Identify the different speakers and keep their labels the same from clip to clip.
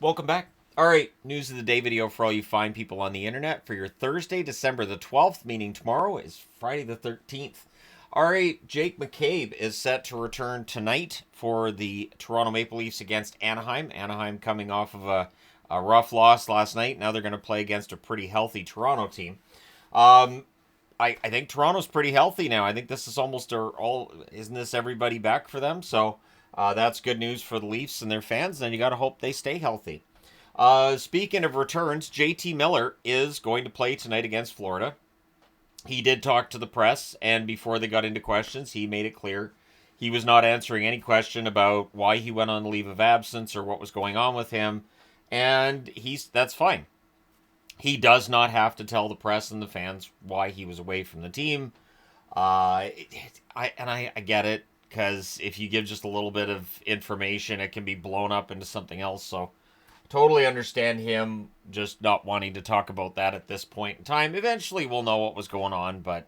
Speaker 1: Welcome back. All right, news of the day video for all you fine people on the internet for your Thursday, December the 12th, meaning tomorrow is Friday the 13th. All right, Jake McCabe is set to return tonight for the Toronto Maple Leafs against Anaheim. Anaheim coming off of a rough loss last night. Now they're going to play against a pretty healthy Toronto team. I think Toronto's pretty healthy now. I think this is almost all, isn't this everybody back for them? So that's good news for the Leafs and their fans. And you got to hope they stay healthy. Speaking of returns, JT Miller is going to play tonight against Florida. He did talk to the press, and before they got into questions, he made it clear he was not answering any question about why he went on leave of absence or what was going on with him, and that's fine. He does not have to tell the press and the fans why he was away from the team. I get it, because if you give just a little bit of information, it can be blown up into something else. So totally understand him just not wanting to talk about that at this point in time. Eventually, we'll know what was going on, but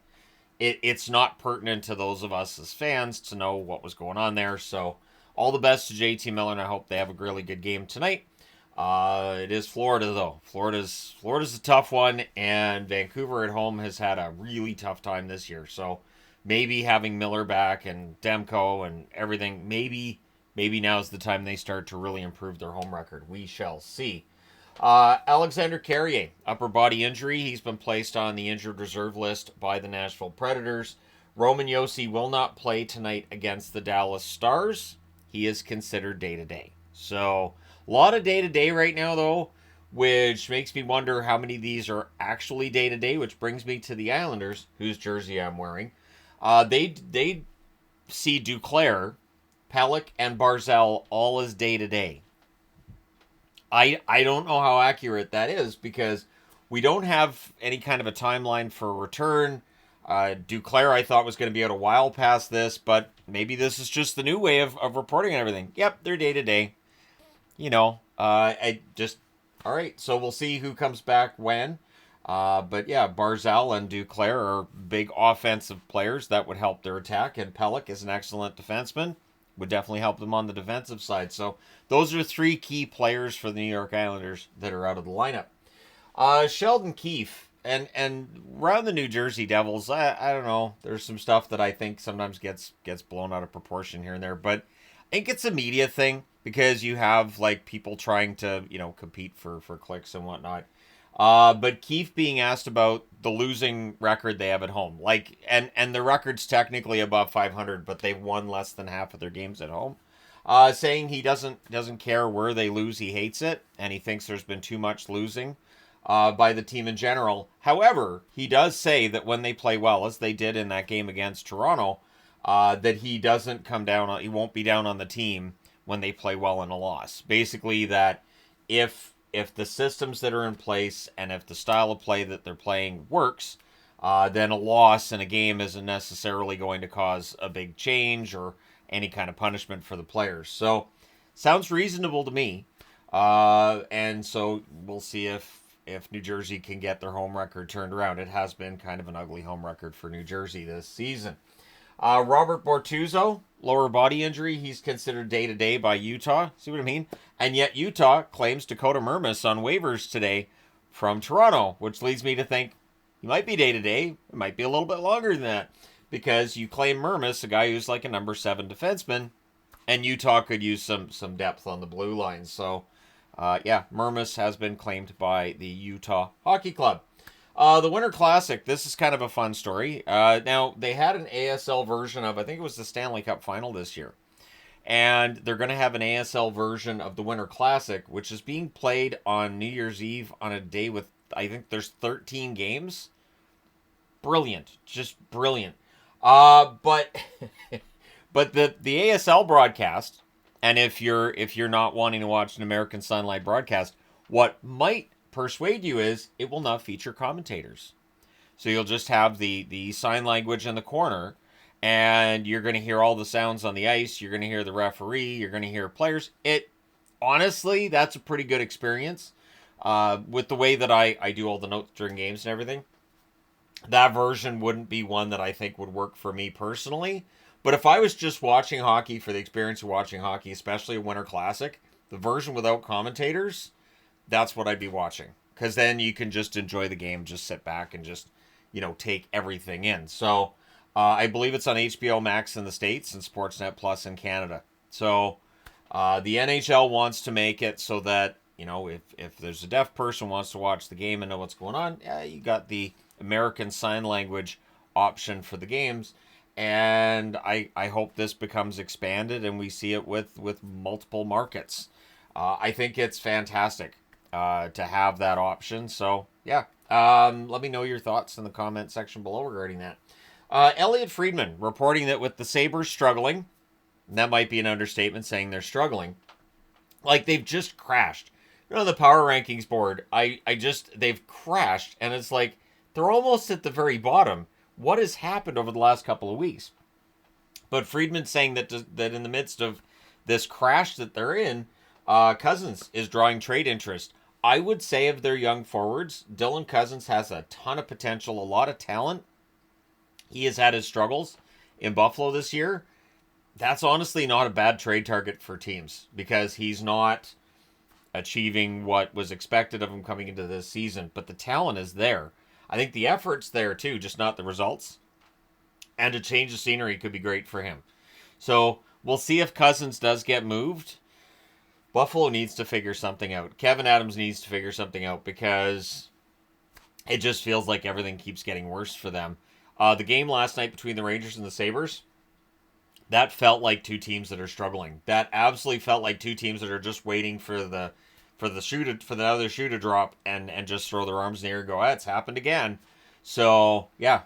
Speaker 1: it's not pertinent to those of us as fans to know what was going on there. So, all the best to JT Miller, and I hope they have a really good game tonight. It is Florida, though. Florida's a tough one, and Vancouver at home has had a really tough time this year. So, maybe having Miller back and Demko and everything, maybe now's the time they start to really improve their home record. We shall see. Alexander Carrier, upper body injury. He's been placed on the injured reserve list by the Nashville Predators. Roman Josi will not play tonight against the Dallas Stars. He is considered day-to-day. So, a lot of day-to-day right now, though, which makes me wonder how many of these are actually day-to-day, which brings me to the Islanders, whose jersey I'm wearing. They see Duclair, Pelech, and Barzell all as day-to-day. I don't know how accurate that is because we don't have any kind of a timeline for return. Duclair, I thought, was going to be out a while past this, but maybe this is just the new way of reporting and everything. Yep, they're day-to-day. All right, so we'll see who comes back when. But yeah, Barzal and Duclair are big offensive players that would help their attack, and Pelech is an excellent defenseman. Would definitely help them on the defensive side. So those are three key players for the New York Islanders that are out of the lineup. Sheldon Keefe and around the New Jersey Devils, I don't know. There's some stuff that I think sometimes gets blown out of proportion here and there, but I think it's a media thing because you have like people trying to compete for clicks and whatnot. But Keefe being asked about the losing record they have at home, and the record's technically above 500, but they've won less than half of their games at home. Saying he doesn't care where they lose, he hates it, and he thinks there's been too much losing by the team in general. However, he does say that when they play well, as they did in that game against Toronto, that he doesn't come down, he won't be down on the team when they play well in a loss. Basically, that if the systems that are in place and if the style of play that they're playing works, then a loss in a game isn't necessarily going to cause a big change or any kind of punishment for the players. So, sounds reasonable to me. And so we'll see if New Jersey can get their home record turned around. It has been kind of an ugly home record for New Jersey this season. Robert Bortuzzo, lower body injury. He's considered day-to-day by Utah. See what I mean? And yet Utah claims Dakota Mermis on waivers today from Toronto, which leads me to think he might be day-to-day. It might be a little bit longer than that because you claim Mermis, a guy who's like a number 7 defenseman, and Utah could use some depth on the blue line. So, Mermis has been claimed by the Utah Hockey Club. The Winter Classic, this is kind of a fun story. Now, they had an ASL version of, I think it was the Stanley Cup Final this year. And they're going to have an ASL version of the Winter Classic, which is being played on New Year's Eve on a day with, I think there's 13 games. Brilliant. Just brilliant. But but the ASL broadcast, and if you're not wanting to watch an American Sunlight broadcast, what might persuade you is it will not feature commentators. So you'll just have the sign language in the corner, and you're going to hear all the sounds on the ice. You're going to hear the referee. You're going to hear players. Honestly, that's a pretty good experience. With the way that I do all the notes during games and everything, that version wouldn't be one that I think would work for me personally. But if I was just watching hockey for the experience of watching hockey, especially a Winter Classic, the version without commentators, that's what I'd be watching. Because then you can just enjoy the game, just sit back and just, take everything in. So I believe it's on HBO Max in the States and Sportsnet Plus in Canada. So the NHL wants to make it so that, if there's a deaf person who wants to watch the game and know what's going on, yeah, you got the American Sign Language option for the games. And I hope this becomes expanded and we see it with multiple markets. I think it's fantastic to have that option. So, yeah. Let me know your thoughts in the comment section below regarding that. Elliot Friedman reporting that with the Sabres struggling, and that might be an understatement saying they're struggling, like they've just crashed. The power rankings board, they've crashed, and it's like they're almost at the very bottom. What has happened over the last couple of weeks? But Friedman's saying that in the midst of this crash that they're in, Cousins is drawing trade interest. I would say of their young forwards, Dylan Cousins has a ton of potential, a lot of talent. He has had his struggles in Buffalo this year. That's honestly not a bad trade target for teams because he's not achieving what was expected of him coming into this season. But the talent is there. I think the effort's there too, just not the results. And a change of scenery could be great for him. So we'll see if Cousins does get moved. Buffalo needs to figure something out. Kevin Adams needs to figure something out because it just feels like everything keeps getting worse for them. The game last night between the Rangers and the Sabres, that felt like two teams that are struggling. That absolutely felt like two teams that are just waiting for the other shoe to drop and just throw their arms in the air and go, it's happened again. So yeah,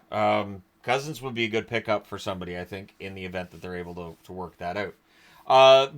Speaker 1: Cousins would be a good pickup for somebody, I think, in the event that they're able to work that out.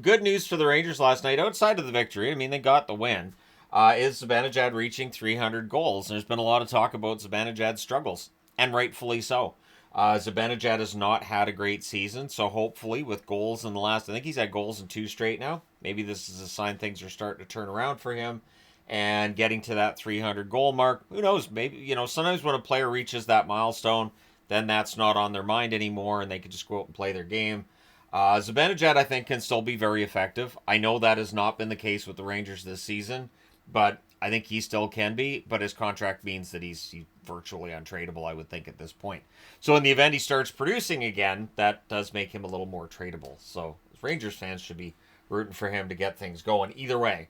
Speaker 1: Good news for the Rangers last night, outside of the victory, I mean, they got the win, is Zibanejad reaching 300 goals. There's been a lot of talk about Zibanejad's struggles, and rightfully so. Zibanejad has not had a great season, so hopefully with goals in the last, I think he's had goals in 2 straight now. Maybe this is a sign things are starting to turn around for him and getting to that 300 goal mark. Who knows? Maybe, sometimes when a player reaches that milestone, then that's not on their mind anymore and they can just go out and play their game. Zibanejad, I think, can still be very effective. I know that has not been the case with the Rangers this season, but I think he still can be, but his contract means that he's virtually untradeable, I would think, at this point. So in the event he starts producing again, that does make him a little more tradable. So Rangers fans should be rooting for him to get things going either way.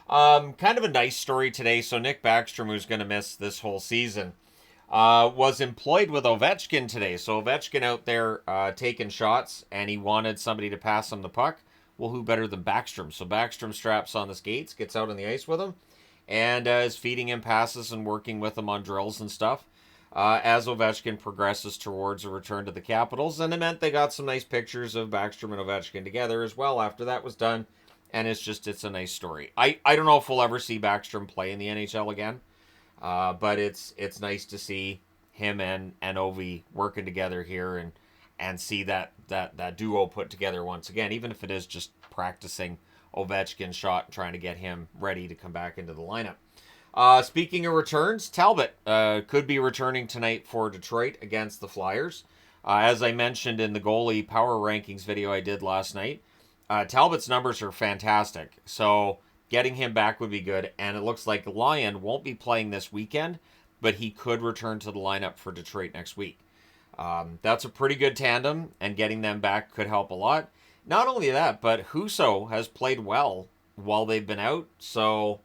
Speaker 1: Kind of a nice story today. So Nick Backstrom, who's going to miss this whole season, was employed with Ovechkin today. So Ovechkin out there taking shots, and he wanted somebody to pass him the puck. Well, who better than Backstrom? So Backstrom straps on the skates, gets out on the ice with him, and is feeding him passes and working with him on drills and stuff as Ovechkin progresses towards a return to the Capitals. And it meant they got some nice pictures of Backstrom and Ovechkin together as well after that was done. And it's a nice story. I don't know if we'll ever see Backstrom play in the NHL again, but it's nice to see him and Ovi working together here and see that duo put together once again, even if it is just practicing Ovechkin's shot and trying to get him ready to come back into the lineup. Speaking of returns, Talbot could be returning tonight for Detroit against the Flyers. As I mentioned in the goalie power rankings video I did last night, Talbot's numbers are fantastic. So getting him back would be good. And it looks like Lyon won't be playing this weekend, but he could return to the lineup for Detroit next week. That's a pretty good tandem, and getting them back could help a lot. Not only that, but Husso has played well while they've been out, so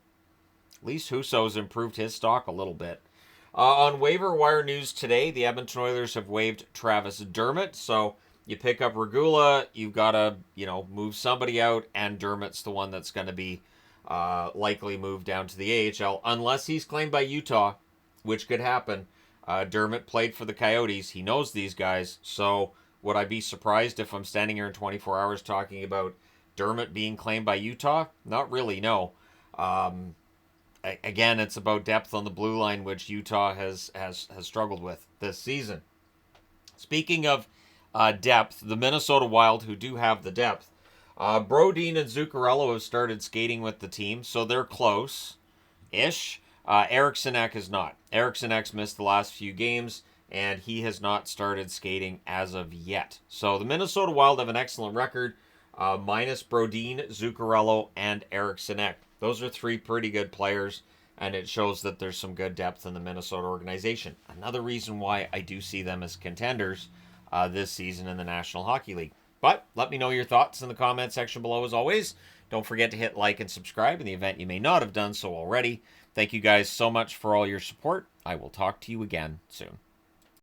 Speaker 1: at least Husso's improved his stock a little bit. On waiver wire news today, the Edmonton Oilers have waived Travis Dermott, so you pick up Regula, you've got to, move somebody out, and Dermott's the one that's going to be likely moved down to the AHL, unless he's claimed by Utah, which could happen. Dermott played for the Coyotes. He knows these guys, so would I be surprised if I'm standing here in 24 hours talking about Dermott being claimed by Utah? Not really, no. Again, it's about depth on the blue line, which Utah has struggled with this season. Speaking of depth, the Minnesota Wild, who do have the depth, Brodin and Zuccarello have started skating with the team, so they're close-ish. Eriksson Ek is not. Eriksson Ek missed the last few games, and he has not started skating as of yet. So the Minnesota Wild have an excellent record. minus Brodin, Zuccarello, and Eriksson. Those are three pretty good players, and it shows that there's some good depth in the Minnesota organization. Another reason why I do see them as contenders this season in the National Hockey League. But let me know your thoughts in the comment section below as always. Don't forget to hit like and subscribe in the event you may not have done so already. Thank you guys so much for all your support. I will talk to you again soon.